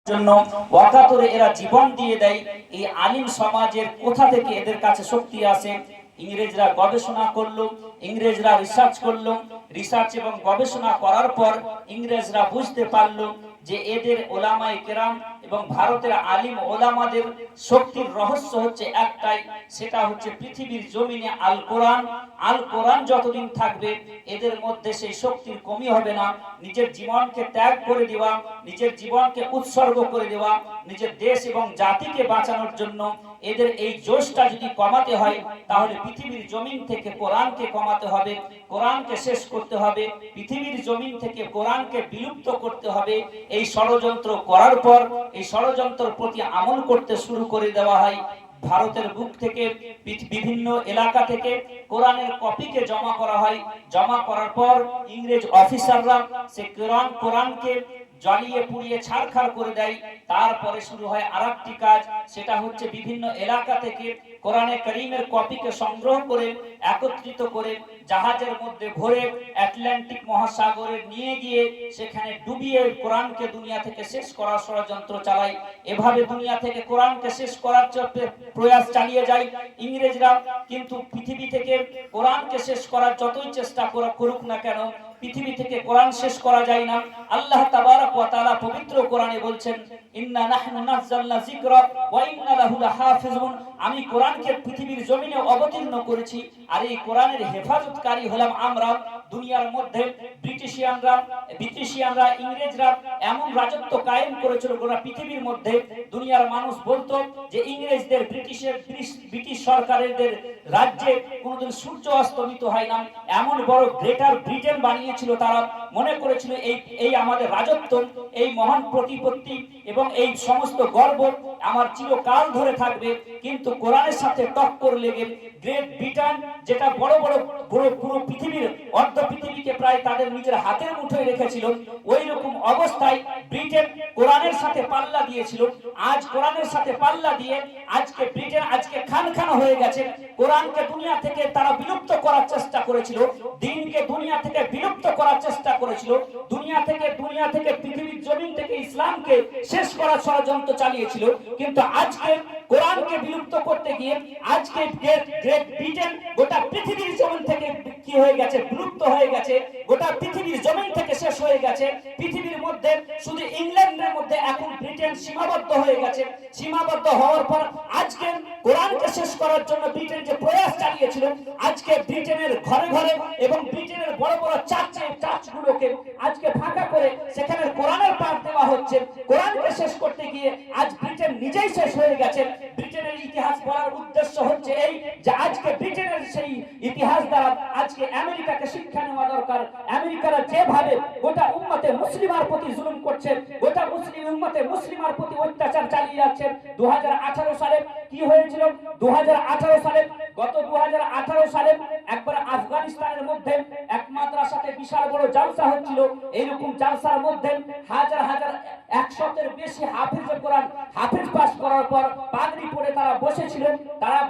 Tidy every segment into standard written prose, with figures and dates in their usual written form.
জন্য অকাতরে এরা জীবন দিয়ে দেয়। এই আলিম সমাজের কোথা থেকে এদের কাছে শক্তি আসে? ইংরেজরা গবেষণা করলো, ইংরেজরা রিসার্চ করলো, রিসার্চ এবং গবেষণা করার পর ইংরেজরা বুঝতে পারলো যে এদের ওলামায়ে কেরাম এবং ভারতের আলিম ওলামাদের শক্তির রহস্য হচ্ছে একটাই, সেটা হচ্ছে পৃথিবীর জমিনে আল কোরআন। আল কোরআন যতদিন থাকবে এদের মধ্যে সেই শক্তির কমি হবে না। নিজের জীবনকে ত্যাগ করে দেওয়া, নিজের জীবনকে উৎসর্গ করে দেওয়া, নিজের দেশ এবং জাতিকে বাঁচানোর জন্য এদের এই জোশটা যদি কমাতে হয়, তাহলে পৃথিবীর জমিন থেকে কোরআনকে কমাতে হবে, কোরআনকে শেষ করতে হবে, পৃথিবীর জমিন থেকে কোরআনকে বিলুপ্ত করতে হবে। এই ষড়যন্ত্র করার পর এই ষড়যন্ত্রের প্রতি আমল করতে শুরু করে দেওয়া হয়। ভারতের বুক থেকে বিভিন্ন এলাকা থেকে কোরআনের কপিকে জমা করা হয়। জমা করার পর ইংরেজ অফিসাররা সে কোরআনকে জ্বালিয়ে পুড়িয়ে ছারখার করে দেয়। তারপরে শুরু হয় আরেকটি কাজ, সেটা হচ্ছে বিভিন্ন এলাকা থেকে কোরআনে কারীমের কপিকে সংগ্রহ করে একত্রিত করে জাহাজের মধ্যে ভরে আটলান্টিক মহাসাগরে নিয়ে গিয়ে সেখানে ডুবিয়ে কোরআনকে দুনিয়া থেকে শেষ করার ষড়যন্ত্র চালায়। এভাবে দুনিয়া থেকে কোরআনকে শেষ করার প্রয়াস চালিয়ে যায় ইংরেজরা। কিন্তু পৃথিবী থেকে কোরআনকে শেষ করার যতই চেষ্টা করুক না কেন, পৃথিবী থেকে কোরআন শেষ করা যায় না। আল্লাহ তাবারক ওয়া তাআলা পবিত্র কোরআনে বলছেন, ইন্না নাহনু নাযালনা যিকরা ওয়া ইন্না লাহু লাহাফিজুন। আমি কোরআনকে পৃথিবীর জমিনে অবতীর্ণ করেছি, আর এই কোরআনের হেফাজতকারী হলাম আমরা। দুনিয়ার মধ্যে ব্রিটিশিয়ানরা ইংরেজরা এমন রাজত্ব কায়েম করেছিল গোটা পৃথিবীর মধ্যে, দুনিয়ার মানুষ বলতো যে ইংরেজদের ব্রিটিশ সরকারের রাজ্যে কোনোদিন সূর্য অস্তমিত হয় না। এমন বড় গ্রেটার ব্রিটেন বানিয়েছিল তারা, মনে করেছিল এই আমাদের রাজত্ব, এই মহান প্রতিপত্তি এবং এই সমস্ত গর্ব আমার চিরকাল ধরে থাকবে। কিন্তু কোরআনের সাথে টক্কর লেগে গ্রেট ব্রিটেন, যেটা বড় বড় পুরো পৃথিবীর অর্ধ পৃথিবীকে প্রায় তাদের নিজের হাতের মুঠোয় রেখেছিল, ওই রকম অবস্থায় ব্রিটেন কোরআনের সাথে পাল্লা দিয়েছিল। আজ কোরআনের সাথে পাল্লা দিয়ে আজকে ব্রিটেন আজকে খান হয়ে গেছে। কোরআনকে দুনিয়া থেকে তারা বিলুপ্ত করার চেষ্টা করেছিল, দ্বীনকে দুনিয়া থেকে বিলুপ্ত করার চেষ্টা করেছিল, দুনিয়া থেকে পৃথিবীর জমিন থেকে ইসলামকে শেষ করার ষড়যন্ত্র চালিয়েছিল। কিন্তু আজকে কোরআনকে বিলুপ্ত করতে গিয়ে আজকে গ্রেট ব্রিটেন গোটা পৃথিবীর জমিন থেকে কি হয়ে গেছে, বিলুপ্ত হয়ে গেছে, গোটা পৃথিবীর জমিন থেকে শেষ হয়ে গেছে। পৃথিবীর মধ্যে শুধু ইংল্যান্ডের মধ্যে এখন ব্রিটেন সীমাবদ্ধ হয়ে গেছে। সীমাবদ্ধ হওয়ার পর আজকে কোরআনকে শেষ করার জন্য ব্রিটেন যে প্রয়াস চালিয়েছিল, আজকে ব্রিটেনের ঘরে ঘরে এবং ব্রিটেনের বড় বড় চার্চগুলোকে আজকে ফাঁকা করে সেখানে কোরআনের পাঠ দেওয়া হচ্ছে। কোরআনকে শেষ করতে গিয়ে আজ ব্রিটেন নিজেই শেষ হয়ে গেছে। ব্রিটেনের ইতিহাস বলার উদ্দেশ্য হচ্ছে এই যে আজকে ব্রিটেনের সেই ইতিহাস দ্বারা আজকে আমেরিকাকে শিক্ষা নেওয়া দরকার। আমেরিকারা যেভাবে গোটা উম্মতে মুসলিমার প্রতি জুলুম করছে, গোটা উম্মতে মুসলিমার প্রতি অত্যাচার চালিয়ে যাচ্ছে। 2018 সালে কি হয়েছিল? 2018 সালে গত 2018 সালে একবার আফগানিস্তানের মধ্যে এক মাদ্রাসাতে বিশাল বড় জালসা হচ্ছিল। এইরকম জালসার মধ্যে হাজার 100-এর বেশি হাফিজে কোরআন হাফিজ পাস করার পর পাগড়ি পরে তারা বসেছিলেন। তারা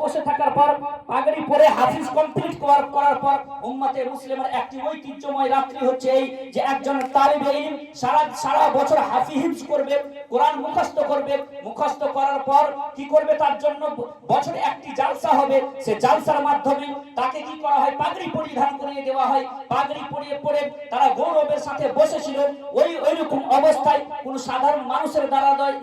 বসে থাকার পর পাগড়ি পরে হাফিজ কমপ্লিট করার পর উম্মতে মুসলিমের একটি ঐতিহ্যময় রাত্রি হচ্ছে এই যে একজন তালিবে ইলম সারা বছর হাফিজ করবে, কোরআন মুখস্থ করবে। মুখস্থ করার পর কি করবে? তার জন্য বছরে একটি জালসা হবে। সে জালসার মাধ্যমে তাকে কি করা হয়? পাগড়ি পরিধান করিয়ে দেওয়া হয়। পাগড়ি পরে তারা গৌরবের সাথে বসেছিল। ওই রকম অবস্থায় কোন সাধারণ মানুষের দ্বারা নয়,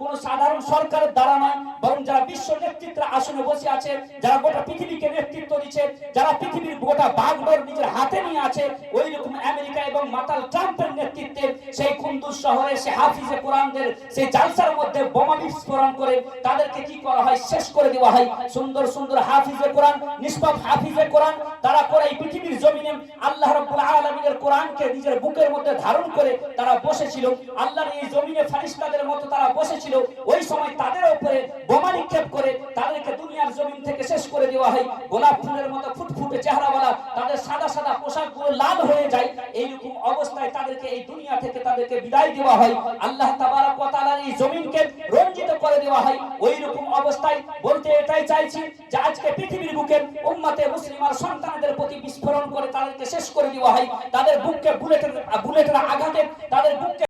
কোন সাধারণ সরকারের দ্বারা নয়, বরং যারা বিশ্ব নেতৃত্বের আসনে বসে আছে, যারা গোটা পৃথিবীকে নেতৃত্ব দিচ্ছে, যারা পৃথিবীর গোটা বাগডোর নিজের হাতে নিয়ে আছে, ওই রকম আমেরিকা এবং মাতাল ট্রাম্পের নেতৃত্বে সেই কুন্দুজ শহরে সে হাফিজে কোরআনদের সেই জালসার মধ্যে বোমা বিস্ফোরণ করে তাদেরকে কি করা হয়? শেষ করে দেওয়া হয়। সুন্দর সুন্দর হাফিজে কোরআন, নিষ্পাপ হাফিজে কোরআন তারা করে এই পৃথিবীর জমিনে আল্লাহ রাব্বুল আলামিনের কোরআনকে নিজের বুকের মধ্যে ধারণ করে তারা বসেছিল। আল্লাহর এই জমিনে ফেরেশতাদের মতো তারা বসেছিল। ওই সময় তাদের উপরে বোমা নিক্ষেপ করে তাদেরকে দুনিয়ার জমিন থেকে শেষ করে দেওয়া হয়। গোলাপ ফুলের মতো ফুটফুটে চেহারাওয়ালা তাদের সাদা পোশাকগুলো লাল হয়ে যায়। এইরকম অবস্থায় তাদেরকে এই দুনিয়া থেকে তাদেরকে বিদায় দেওয়া হয়। আল্লাহ তাবারক ওয়া তাআলার এই জমিনকে রঞ্জিত করে দেওয়া হয়। ওই রকম অবস্থায় বলতে এটাই চাইছি যে আজকে পৃথিবীর বুকে উম্মতে মুসলিমার সন্তানদের প্রতি বিস্ফোরণ করে তাদেরকে শেষ করে দেওয়া হয়। তাদের বুককে বুলেটের আঘাতে তাদের বুককে